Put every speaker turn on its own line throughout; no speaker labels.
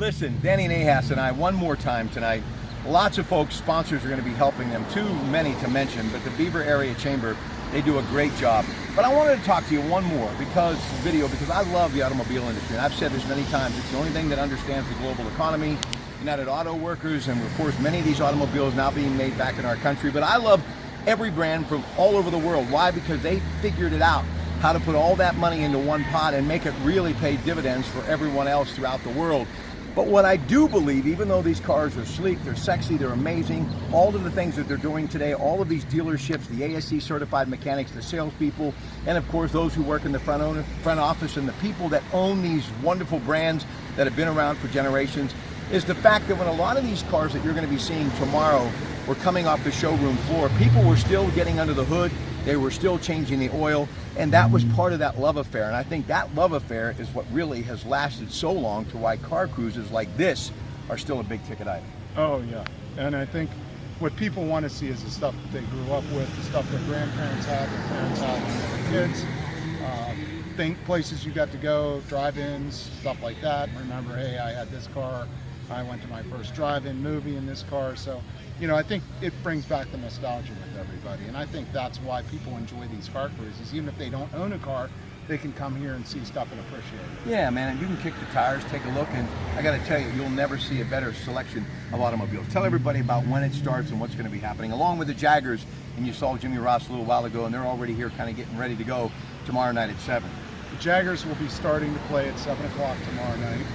Listen, Danny Nahas and I, one more time tonight. Lots of folks, sponsors are going to be helping them. Too many to mention, but the Beaver Area Chamber, they do a great job. But I wanted to talk to you one more because I love the automobile industry. And I've said this many times, it's the only thing that understands the global economy. United Auto Workers, and of course many of these automobiles now being made back in our country. But I love every brand from all over the world. Why? Because they figured it out, how to put all that money into one pot and make it really pay dividends for everyone else throughout the world. But what I do believe, even though these cars are sleek, they're sexy, they're amazing, all of the things that they're doing today, all of these dealerships, the ASC certified mechanics, the salespeople, and of course those who work in the front office and the people that own these wonderful brands that have been around for generations, is the fact that when a lot of these cars that you're going to be seeing tomorrow were coming off the showroom floor, people were still getting under the hood, they were still changing the oil, and that was part of that love affair. And I think that love affair is what really has lasted so long to why car cruises like this are still a big ticket item.
Oh yeah, and I think what people want to see is the stuff that they grew up with, the stuff their grandparents had, their parents had when they were kids, places you got to go, drive-ins, stuff like that. Remember, hey, I had this car, I went to my first drive-in movie in this car. So, you know, I think it brings back the nostalgia with everybody. And I think that's why people enjoy these car cruises. Even if they don't own a car, they can come here and see stuff and appreciate it.
Yeah, man, and you can kick the tires, take a look, and I got to tell you, you'll never see a better selection of automobiles. Tell everybody about when it starts and what's going to be happening, along with the Jaggers. And you saw Jimmy Ross a little while ago, and they're already here kind of getting ready to go tomorrow night at 7.
The Jaggers will be starting to play at 7 o'clock tomorrow night.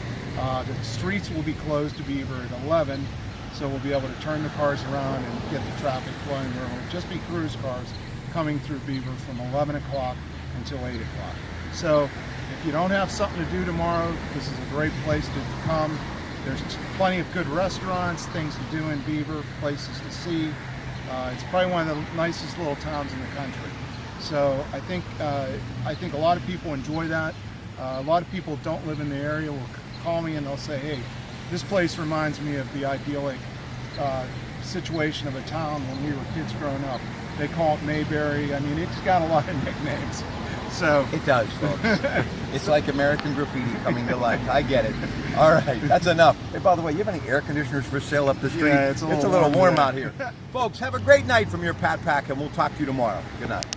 The streets will be closed to Beaver at 11, so we'll be able to turn the cars around and get the traffic flowing. There will just be cruise cars coming through Beaver from 11 o'clock until 8 o'clock. So if you don't have something to do tomorrow, this is a great place to come. There's plenty of good restaurants, things to do in Beaver, places to see. It's probably one of the nicest little towns in the country. So I think a lot of people enjoy that. A lot of people don't live in the area will call me and they'll say, hey, this place reminds me of the idyllic situation of a town when we were kids growing up. They call it Mayberry. I mean, it's got a lot of nicknames. So
it does, folks. It's like American graffiti coming to life. I get it. All right, that's enough. Hey, by the way, you have any air conditioners for sale up the street?
Yeah, it's a little
warm out here. Folks, have a great night from your Pat Pack, and we'll talk to you tomorrow. Good night.